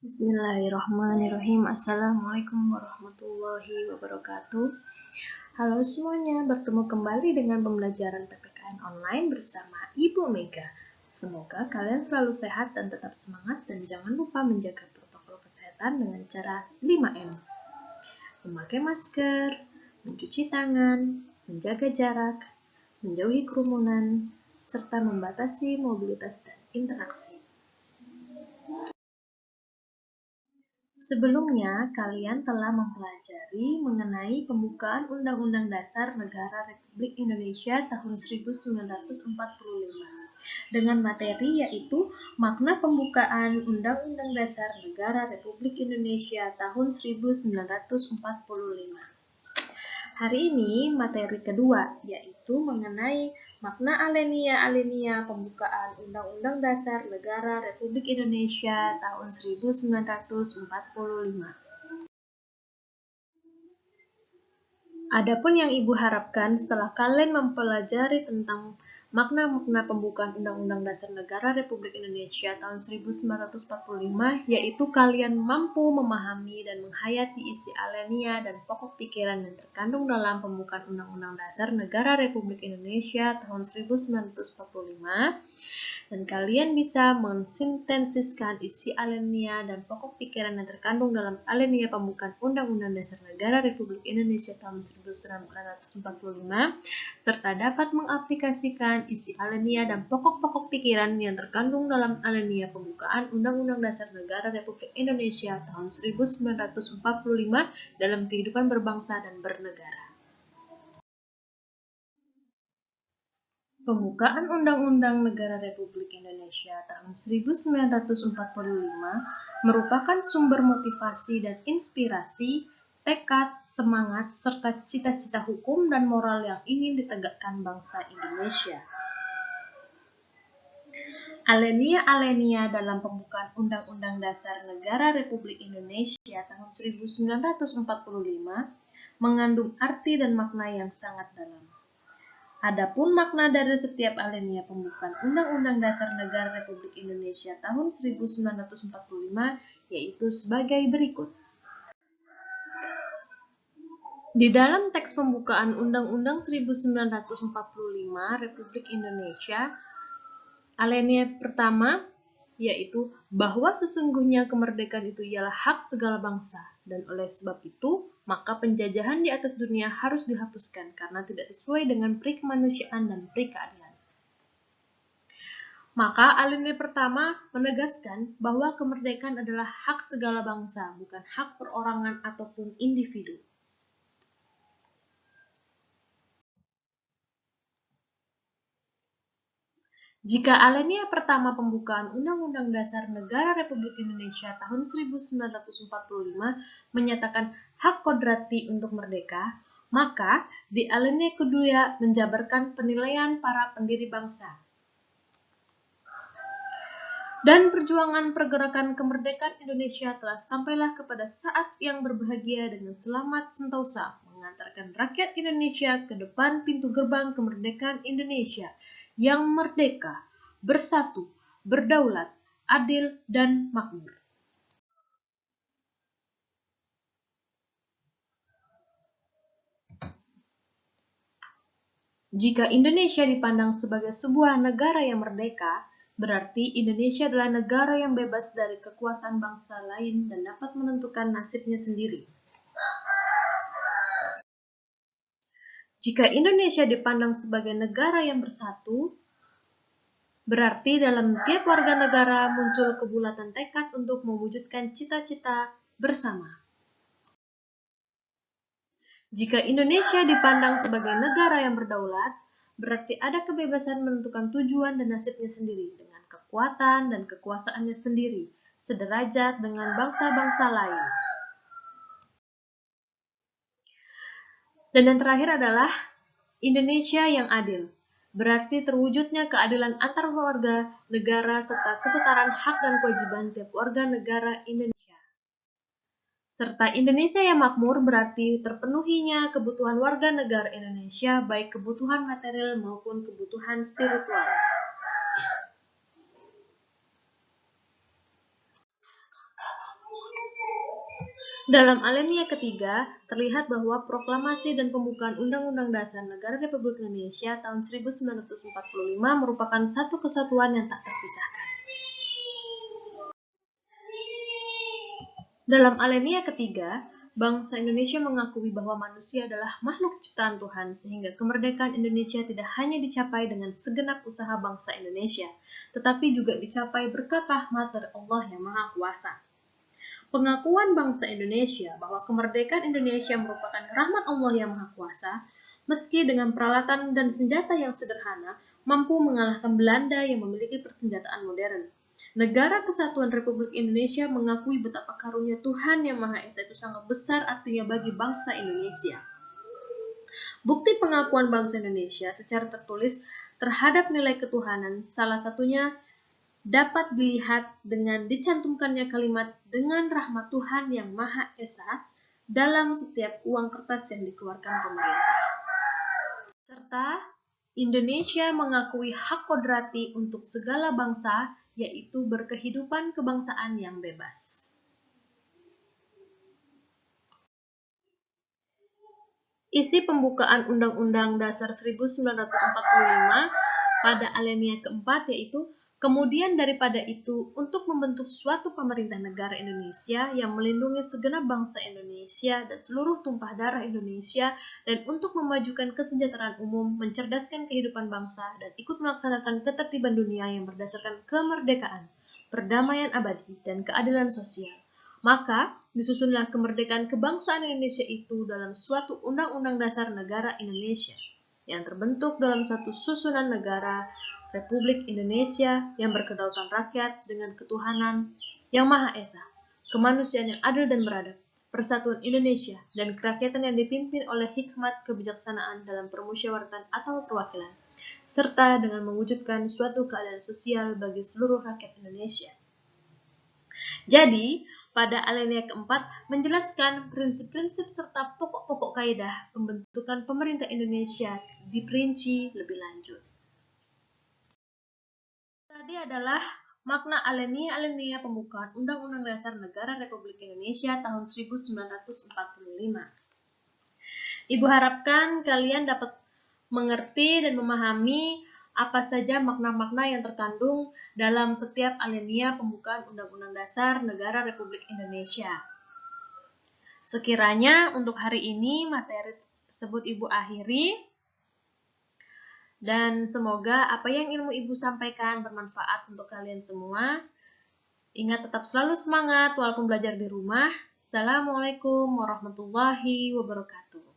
Bismillahirrahmanirrahim. Assalamualaikum warahmatullahi wabarakatuh. Halo semuanya, bertemu kembali dengan pembelajaran PPKN online bersama Ibu Mega. Semoga kalian selalu sehat dan tetap semangat dan jangan lupa menjaga protokol kesehatan dengan cara 5M. Memakai masker, mencuci tangan, menjaga jarak, menjauhi kerumunan, serta membatasi mobilitas dan interaksi. Sebelumnya, kalian telah mempelajari mengenai pembukaan Undang-Undang Dasar Negara Republik Indonesia tahun 1945 dengan materi yaitu makna pembukaan Undang-Undang Dasar Negara Republik Indonesia tahun 1945. Hari ini materi kedua yaitu mengenai makna alinea pembukaan Undang-Undang Dasar Negara Republik Indonesia tahun 1945. Adapun yang Ibu harapkan setelah kalian mempelajari tentang makna-makna pembukaan Undang-Undang Dasar Negara Republik Indonesia tahun 1945, yaitu kalian mampu memahami dan menghayati isi alinea dan pokok pikiran yang terkandung dalam pembukaan Undang-Undang Dasar Negara Republik Indonesia tahun 1945, dan kalian bisa mensintesiskan isi alinea dan pokok pikiran yang terkandung dalam alinea pembukaan Undang-Undang Dasar Negara Republik Indonesia tahun 1945, serta dapat mengaplikasikan isi alinea dan pokok-pokok pikiran yang terkandung dalam alinea pembukaan Undang-Undang Dasar Negara Republik Indonesia tahun 1945 dalam kehidupan berbangsa dan bernegara. Pembukaan Undang-Undang Negara Republik Indonesia tahun 1945 merupakan sumber motivasi dan inspirasi, tekad, semangat, serta cita-cita hukum dan moral yang ingin ditegakkan bangsa Indonesia. Alinea dalam pembukaan Undang-Undang Dasar Negara Republik Indonesia tahun 1945 mengandung arti dan makna yang sangat dalam. Adapun makna dari setiap alinea pembukaan Undang-Undang Dasar Negara Republik Indonesia tahun 1945 yaitu sebagai berikut. Di dalam teks pembukaan Undang-Undang 1945 Republik Indonesia, alinea pertama yaitu bahwa sesungguhnya kemerdekaan itu ialah hak segala bangsa, dan oleh sebab itu, maka penjajahan di atas dunia harus dihapuskan karena tidak sesuai dengan peri kemanusiaan dan peri keadilan. Maka alinea pertama menegaskan bahwa kemerdekaan adalah hak segala bangsa, bukan hak perorangan ataupun individu. Jika alinea pertama pembukaan Undang-Undang Dasar Negara Republik Indonesia tahun 1945 menyatakan hak kodrati untuk merdeka, maka di alinea kedua menjabarkan penilaian para pendiri bangsa. Dan perjuangan pergerakan kemerdekaan Indonesia telah sampailah kepada saat yang berbahagia dengan selamat sentosa mengantarkan rakyat Indonesia ke depan pintu gerbang kemerdekaan Indonesia yang merdeka, bersatu, berdaulat, adil, dan makmur. Jika Indonesia dipandang sebagai sebuah negara yang merdeka, berarti Indonesia adalah negara yang bebas dari kekuasaan bangsa lain dan dapat menentukan nasibnya sendiri. Jika Indonesia dipandang sebagai negara yang bersatu, berarti dalam tiap warga negara muncul kebulatan tekad untuk mewujudkan cita-cita bersama. Jika Indonesia dipandang sebagai negara yang berdaulat, berarti ada kebebasan menentukan tujuan dan nasibnya sendiri dengan kekuatan dan kekuasaannya sendiri, sederajat dengan bangsa-bangsa lain. Dan yang terakhir adalah Indonesia yang adil. Berarti terwujudnya keadilan antar warga negara serta kesetaraan hak dan kewajiban tiap warga negara Indonesia. Serta Indonesia yang makmur berarti terpenuhinya kebutuhan warga negara Indonesia baik kebutuhan material maupun kebutuhan spiritual. Dalam alinea ketiga, terlihat bahwa proklamasi dan pembukaan Undang-Undang Dasar Negara Republik Indonesia tahun 1945 merupakan satu kesatuan yang tak terpisahkan. Dalam alinea ketiga, bangsa Indonesia mengakui bahwa manusia adalah makhluk ciptaan Tuhan, sehingga kemerdekaan Indonesia tidak hanya dicapai dengan segenap usaha bangsa Indonesia, tetapi juga dicapai berkat rahmat dari Allah yang Maha Kuasa. Pengakuan bangsa Indonesia bahwa kemerdekaan Indonesia merupakan rahmat Allah yang Maha Kuasa, meski dengan peralatan dan senjata yang sederhana, mampu mengalahkan Belanda yang memiliki persenjataan modern. Negara Kesatuan Republik Indonesia mengakui betapa karunia Tuhan yang Maha Esa itu sangat besar artinya bagi bangsa Indonesia. Bukti pengakuan bangsa Indonesia secara tertulis terhadap nilai ketuhanan salah satunya dapat dilihat dengan dicantumkannya kalimat "dengan rahmat Tuhan yang Maha Esa" dalam setiap uang kertas yang dikeluarkan pemerintah. Serta Indonesia mengakui hak kodrati untuk segala bangsa, yaitu berkehidupan kebangsaan yang bebas. Isi pembukaan Undang-Undang Dasar 1945 pada alinea keempat yaitu kemudian daripada itu, untuk membentuk suatu pemerintah negara Indonesia yang melindungi segenap bangsa Indonesia dan seluruh tumpah darah Indonesia, dan untuk memajukan kesejahteraan umum, mencerdaskan kehidupan bangsa, dan ikut melaksanakan ketertiban dunia yang berdasarkan kemerdekaan, perdamaian abadi, dan keadilan sosial. Maka, disusunlah kemerdekaan kebangsaan Indonesia itu dalam suatu Undang-Undang Dasar Negara Indonesia, yang terbentuk dalam satu susunan negara Republik Indonesia yang berkedaulatan rakyat dengan ketuhanan yang Maha Esa, kemanusiaan yang adil dan beradab, persatuan Indonesia, dan kerakyatan yang dipimpin oleh hikmat kebijaksanaan dalam permusyawaratan atau perwakilan, serta dengan mewujudkan suatu keadilan sosial bagi seluruh rakyat Indonesia. Jadi, pada alinea keempat menjelaskan prinsip-prinsip serta pokok-pokok kaidah pembentukan pemerintah Indonesia diperinci lebih lanjut. Tadi adalah makna alinea pembukaan Undang-Undang Dasar Negara Republik Indonesia tahun 1945. Ibu harapkan kalian dapat mengerti dan memahami apa saja makna-makna yang terkandung dalam setiap alinea pembukaan Undang-Undang Dasar Negara Republik Indonesia. Sekiranya untuk hari ini materi tersebut Ibu akhiri. Dan semoga apa yang ilmu Ibu sampaikan bermanfaat untuk kalian semua. Ingat tetap selalu semangat walaupun belajar di rumah. Assalamualaikum warahmatullahi wabarakatuh.